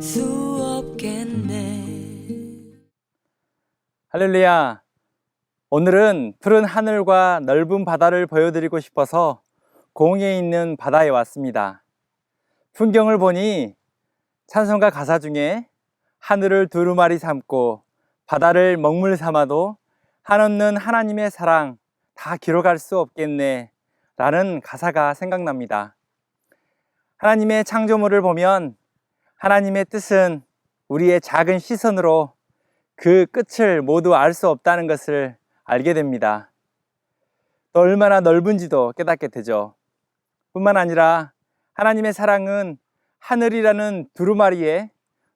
수 없겠네. 할렐루야. 오늘은 푸른 하늘과 넓은 바다를 보여드리고 싶어서 공에 있는 바다에 왔습니다. 풍경을 보니 찬송가 가사 중에 하늘을 두루마리 삼고 바다를 먹물 삼아도 한없는 하나님의 사랑 다 기록할 수 없겠네 라는 가사가 생각납니다. 하나님의 창조물을 보면 하나님의 뜻은 우리의 작은 시선으로 그 끝을 모두 알 수 없다는 것을 알게 됩니다. 또 얼마나 넓은지도 깨닫게 되죠. 뿐만 아니라 하나님의 사랑은 하늘이라는 두루마리에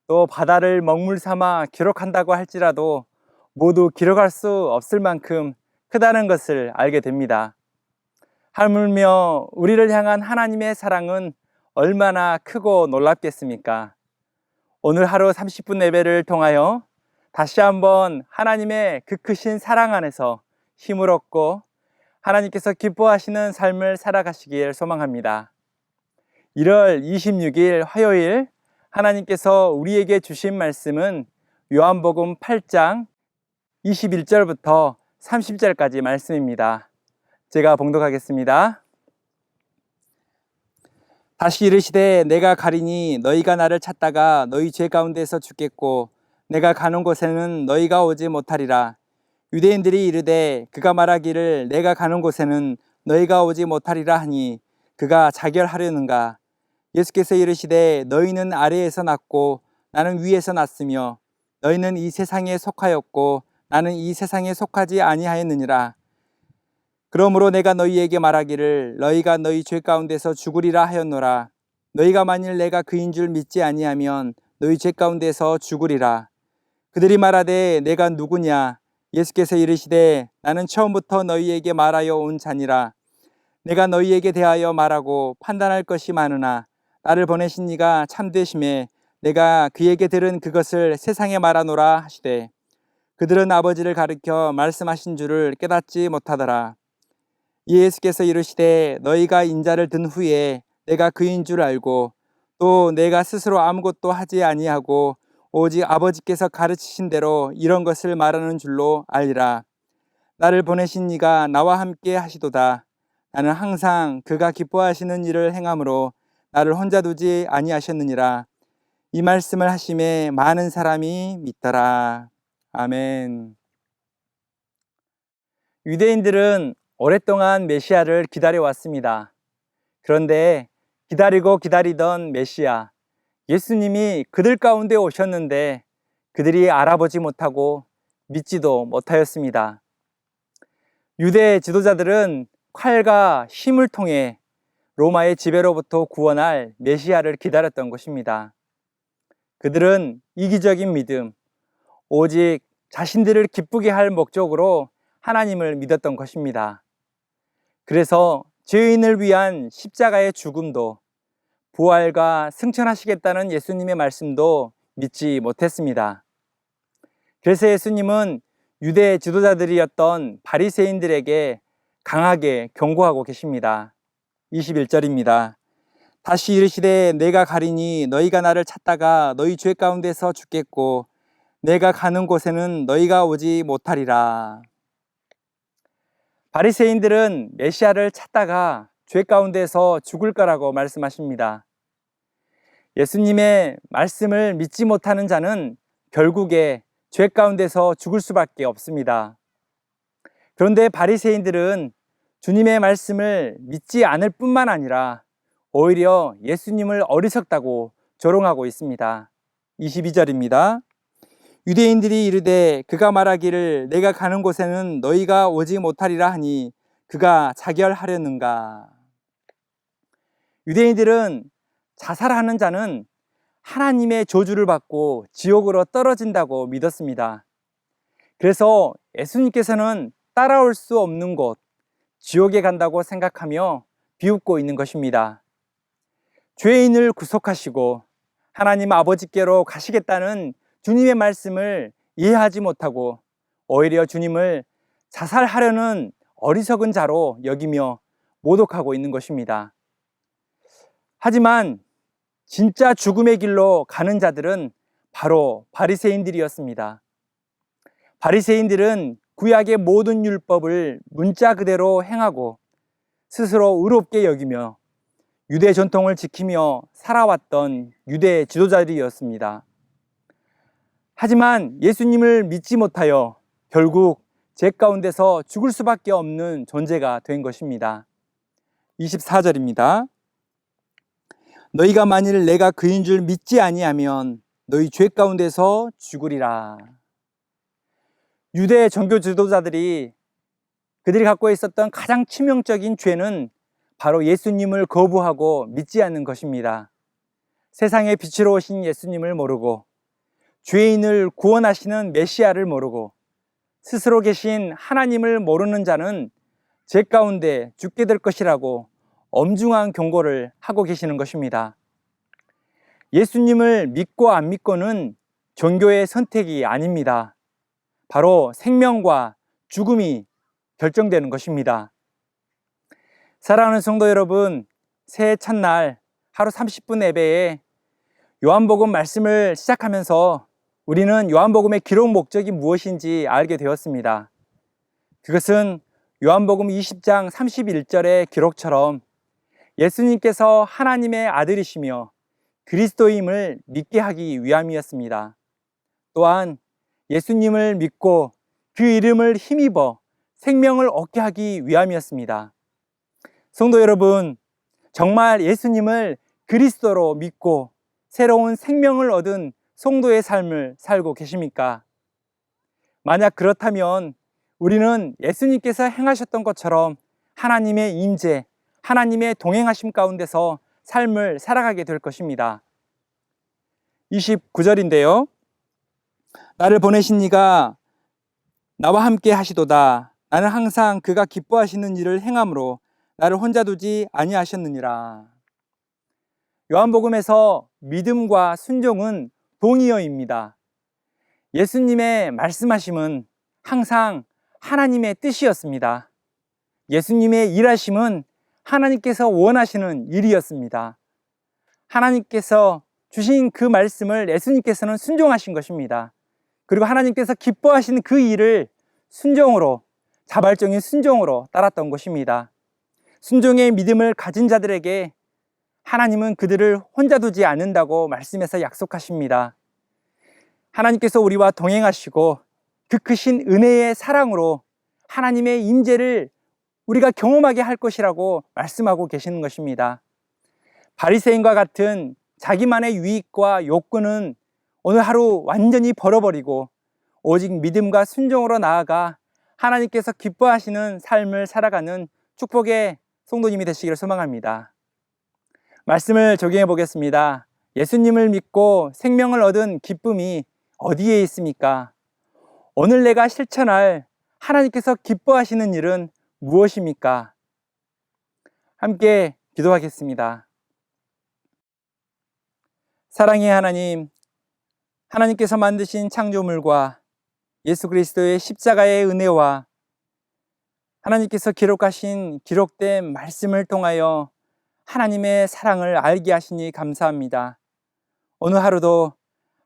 또 바다를 먹물 삼아 기록한다고 할지라도 모두 기록할 수 없을 만큼 크다는 것을 알게 됩니다. 하물며 우리를 향한 하나님의 사랑은 얼마나 크고 놀랍겠습니까? 오늘 하루 30분 예배를 통하여 다시 한번 하나님의 그 크신 사랑 안에서 힘을 얻고 하나님께서 기뻐하시는 삶을 살아가시길 소망합니다. 1월 26일 화요일 하나님께서 우리에게 주신 말씀은 요한복음 8장 21절부터 30절까지 말씀입니다. 제가 봉독하겠습니다. 다시 이르시되 내가 가리니 너희가 나를 찾다가 너희 죄 가운데서 죽겠고 내가 가는 곳에는 너희가 오지 못하리라. 유대인들이 이르되 그가 말하기를 내가 가는 곳에는 너희가 오지 못하리라 하니 그가 자결하려는가. 예수께서 이르시되 너희는 아래에서 났고 나는 위에서 났으며 너희는 이 세상에 속하였고 나는 이 세상에 속하지 아니하였느니라. 그러므로 내가 너희에게 말하기를 너희가 너희 죄 가운데서 죽으리라 하였노라. 너희가 만일 내가 그인 줄 믿지 아니하면 너희 죄 가운데서 죽으리라. 그들이 말하되 내가 누구냐. 예수께서 이르시되 나는 처음부터 너희에게 말하여 온 자니라. 내가 너희에게 대하여 말하고 판단할 것이 많으나 나를 보내신 이가 참되심에 내가 그에게 들은 그것을 세상에 말하노라 하시되 그들은 아버지를 가리켜 말씀하신 줄을 깨닫지 못하더라. 예수께서 이르시되 너희가 인자를 든 후에 내가 그인 줄 알고 또 내가 스스로 아무것도 하지 아니하고 오직 아버지께서 가르치신 대로 이런 것을 말하는 줄로 알리라. 나를 보내신 이가 나와 함께 하시도다. 나는 항상 그가 기뻐하시는 일을 행함으로 나를 혼자 두지 아니하셨느니라. 이 말씀을 하심에 많은 사람이 믿더라. 아멘. 유대인들은 오랫동안 메시아를 기다려왔습니다. 그런데 기다리고 기다리던 메시아, 예수님이 그들 가운데 오셨는데 그들이 알아보지 못하고 믿지도 못하였습니다. 유대 지도자들은 칼과 힘을 통해 로마의 지배로부터 구원할 메시아를 기다렸던 것입니다. 그들은 이기적인 믿음, 오직 자신들을 기쁘게 할 목적으로 하나님을 믿었던 것입니다. 그래서 죄인을 위한 십자가의 죽음도 부활과 승천하시겠다는 예수님의 말씀도 믿지 못했습니다. 그래서 예수님은 유대 지도자들이었던 바리새인들에게 강하게 경고하고 계십니다. 21절입니다. 다시 이르시되 내가 가리니 너희가 나를 찾다가 너희 죄 가운데서 죽겠고 내가 가는 곳에는 너희가 오지 못하리라. 바리새인들은 메시아를 찾다가 죄 가운데서 죽을 거라고 말씀하십니다. 예수님의 말씀을 믿지 못하는 자는 결국에 죄 가운데서 죽을 수밖에 없습니다. 그런데 바리새인들은 주님의 말씀을 믿지 않을 뿐만 아니라 오히려 예수님을 어리석다고 조롱하고 있습니다. 22절입니다. 유대인들이 이르되 그가 말하기를 내가 가는 곳에는 너희가 오지 못하리라 하니 그가 자결하려는가. 유대인들은 자살하는 자는 하나님의 저주를 받고 지옥으로 떨어진다고 믿었습니다. 그래서 예수님께서는 따라올 수 없는 곳, 지옥에 간다고 생각하며 비웃고 있는 것입니다. 죄인을 구속하시고 하나님 아버지께로 가시겠다는 주님의 말씀을 이해하지 못하고 오히려 주님을 자살하려는 어리석은 자로 여기며 모독하고 있는 것입니다. 하지만 진짜 죽음의 길로 가는 자들은 바로 바리새인들이었습니다. 바리새인들은 구약의 모든 율법을 문자 그대로 행하고 스스로 의롭게 여기며 유대 전통을 지키며 살아왔던 유대 지도자들이었습니다. 하지만 예수님을 믿지 못하여 결국 죄 가운데서 죽을 수밖에 없는 존재가 된 것입니다. 24절입니다. 너희가 만일 내가 그인 줄 믿지 아니하면 너희 죄 가운데서 죽으리라. 유대 종교 지도자들이 그들이 갖고 있었던 가장 치명적인 죄는 바로 예수님을 거부하고 믿지 않는 것입니다. 세상의 빛으로 오신 예수님을 모르고 죄인을 구원하시는 메시아를 모르고 스스로 계신 하나님을 모르는 자는 죄 가운데 죽게 될 것이라고 엄중한 경고를 하고 계시는 것입니다. 예수님을 믿고 안 믿고는 종교의 선택이 아닙니다. 바로 생명과 죽음이 결정되는 것입니다. 사랑하는 성도 여러분, 새해 첫날 하루 30분 예배에 요한복음 말씀을 시작하면서 우리는 요한복음의 기록 목적이 무엇인지 알게 되었습니다. 그것은 요한복음 20장 31절의 기록처럼 예수님께서 하나님의 아들이시며 그리스도임을 믿게 하기 위함이었습니다. 또한 예수님을 믿고 그 이름을 힘입어 생명을 얻게 하기 위함이었습니다. 성도 여러분, 정말 예수님을 그리스도로 믿고 새로운 생명을 얻은 성도의 삶을 살고 계십니까? 만약 그렇다면 우리는 예수님께서 행하셨던 것처럼 하나님의 임재, 하나님의 동행하심 가운데서 삶을 살아가게 될 것입니다. 29절인데요. 나를 보내신 이가 나와 함께 하시도다. 나는 항상 그가 기뻐하시는 일을 행함으로 나를 혼자 두지 아니하셨느니라. 요한복음에서 믿음과 순종은 동의어입니다. 예수님의 말씀하심은 항상 하나님의 뜻이었습니다. 예수님의 일하심은 하나님께서 원하시는 일이었습니다. 하나님께서 주신 그 말씀을 예수님께서는 순종하신 것입니다. 그리고 하나님께서 기뻐하시는 그 일을 순종으로, 자발적인 순종으로 따랐던 것입니다. 순종의 믿음을 가진 자들에게 하나님은 그들을 혼자 두지 않는다고 말씀에서 약속하십니다. 하나님께서 우리와 동행하시고 그 크신 은혜의 사랑으로 하나님의 임재를 우리가 경험하게 할 것이라고 말씀하고 계시는 것입니다. 바리새인과 같은 자기만의 유익과 욕구는 오늘 하루 완전히 버려버리고 오직 믿음과 순종으로 나아가 하나님께서 기뻐하시는 삶을 살아가는 축복의 성도님이 되시기를 소망합니다. 말씀을 적용해 보겠습니다. 예수님을 믿고 생명을 얻은 기쁨이 어디에 있습니까? 오늘 내가 실천할 하나님께서 기뻐하시는 일은 무엇입니까? 함께 기도하겠습니다. 사랑의 하나님, 하나님께서 만드신 창조물과 예수 그리스도의 십자가의 은혜와 하나님께서 기록된 말씀을 통하여 하나님의 사랑을 알게 하시니 감사합니다. 오늘 하루도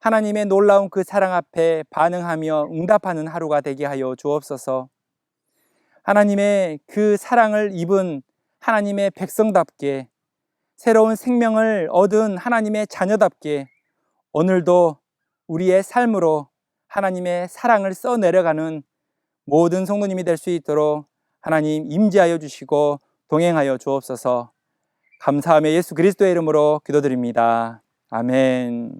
하나님의 놀라운 그 사랑 앞에 반응하며 응답하는 하루가 되게 하여 주옵소서. 하나님의 그 사랑을 입은 하나님의 백성답게, 새로운 생명을 얻은 하나님의 자녀답게 오늘도 우리의 삶으로 하나님의 사랑을 써내려가는 모든 성도님이 될 수 있도록 하나님 임재하여 주시고 동행하여 주옵소서. 감사하며 예수 그리스도의 이름으로 기도드립니다. 아멘.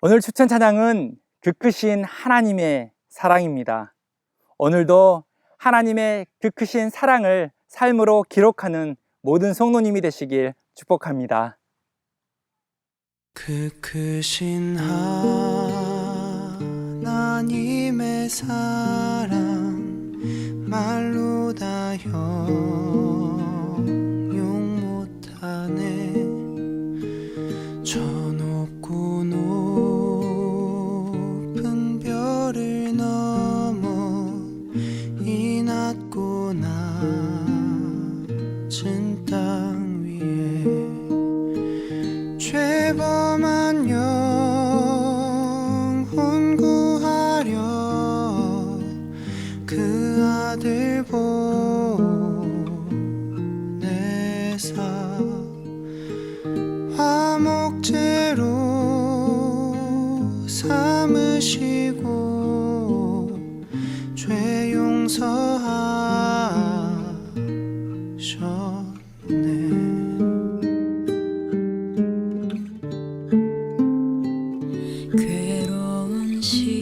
오늘 추천 찬양은 그 크신 하나님의 사랑입니다. 오늘도 하나님의 그 크신 사랑을 삶으로 기록하는 모든 성도님이 되시길 축복합니다. 그 크신 하나님의 사랑 말로 다 형용 못하네. 저 높고 높은 별을 넘어 이 낮고 낮은 땅 위에 하려 그 아들 보내사 화목제로 삼으시고 죄 용서하셨네. 괴로운 시절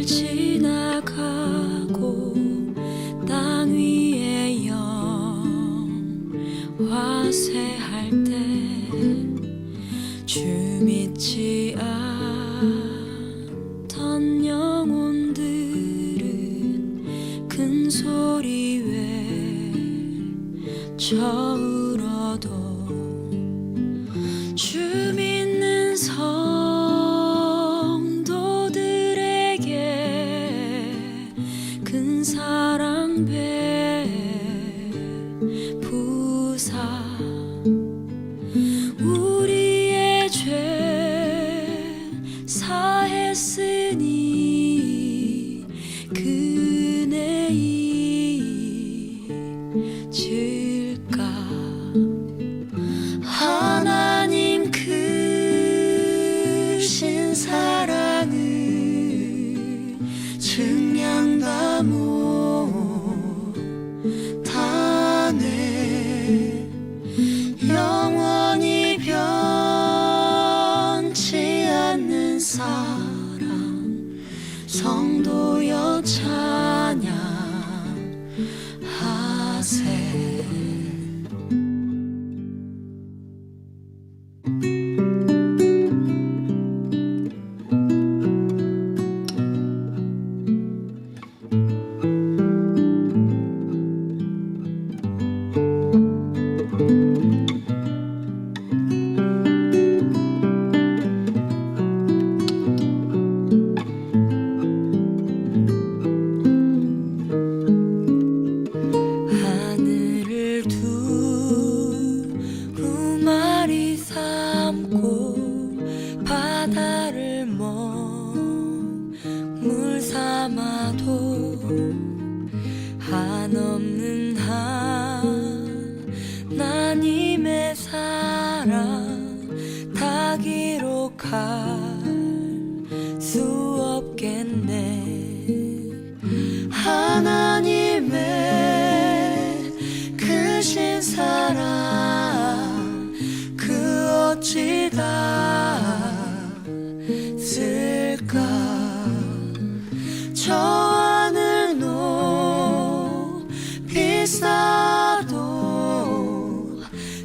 지나가고 땅 위에 영화쇠할 때 주 믿지 않던 영혼들은 큰 소리 외쳐 울어도 주 믿는 성도들에게 큰 사랑 베푸사 우리의 죄 사했으니 그네 잊을까. 하나님 크신 사랑을 증량다 못하네. 영원히 변치 않는 사랑 성도여 찬양하세. 하늘을 두루 마리 삼고 바다를 먹물 삼아도 한없는 하나님의 사랑 다 기록할 수 없겠네. 하나님의 크신 사랑 그 어찌 닿을까. 저 하늘 높이 쌓아도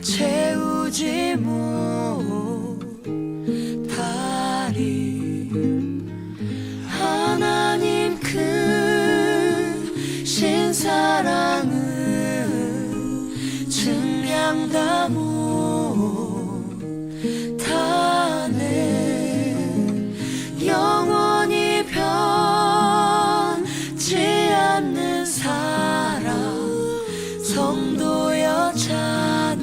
채우지 못하리. 하나님 크신 사랑을 증량다 못하네. 영원히 변치 않는 사랑 성도여 찬양하세.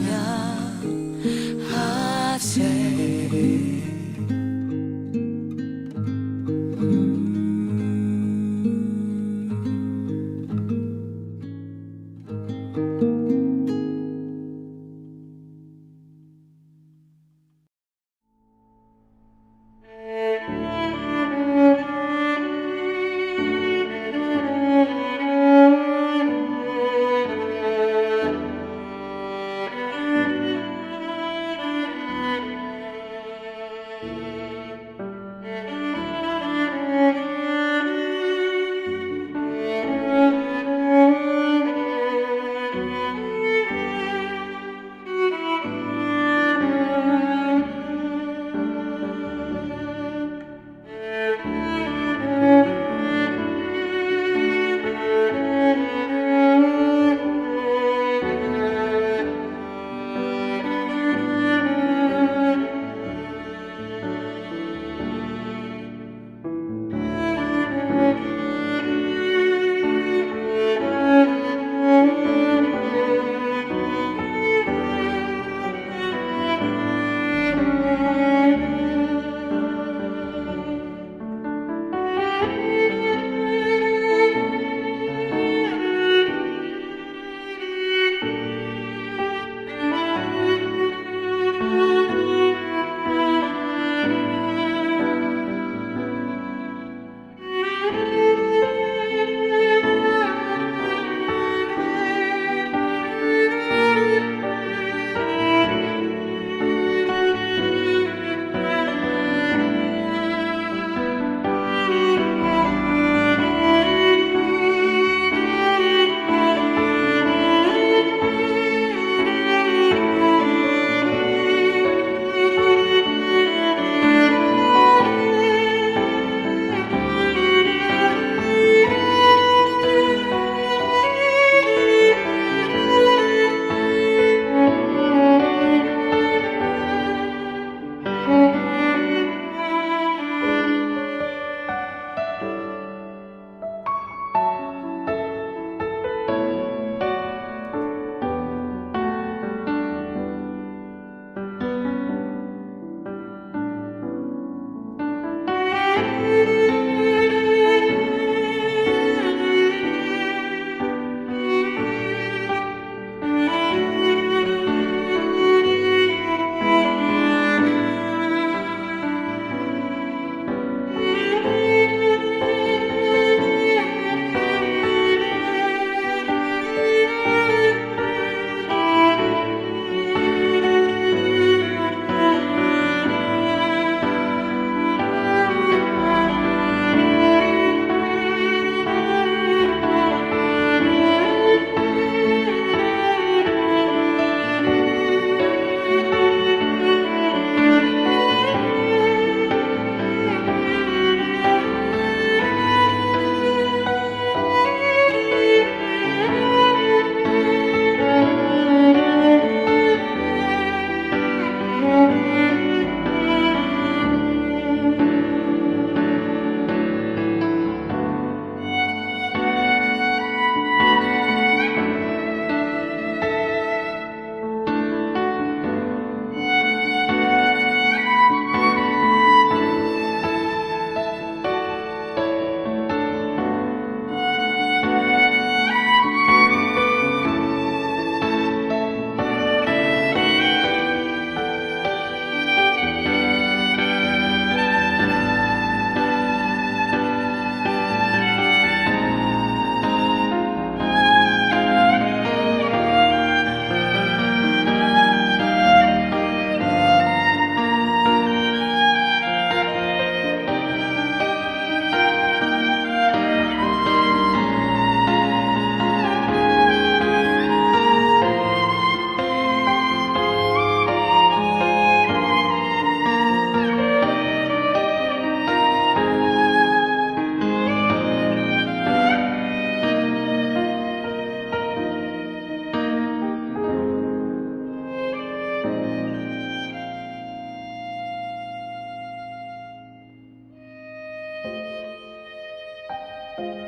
내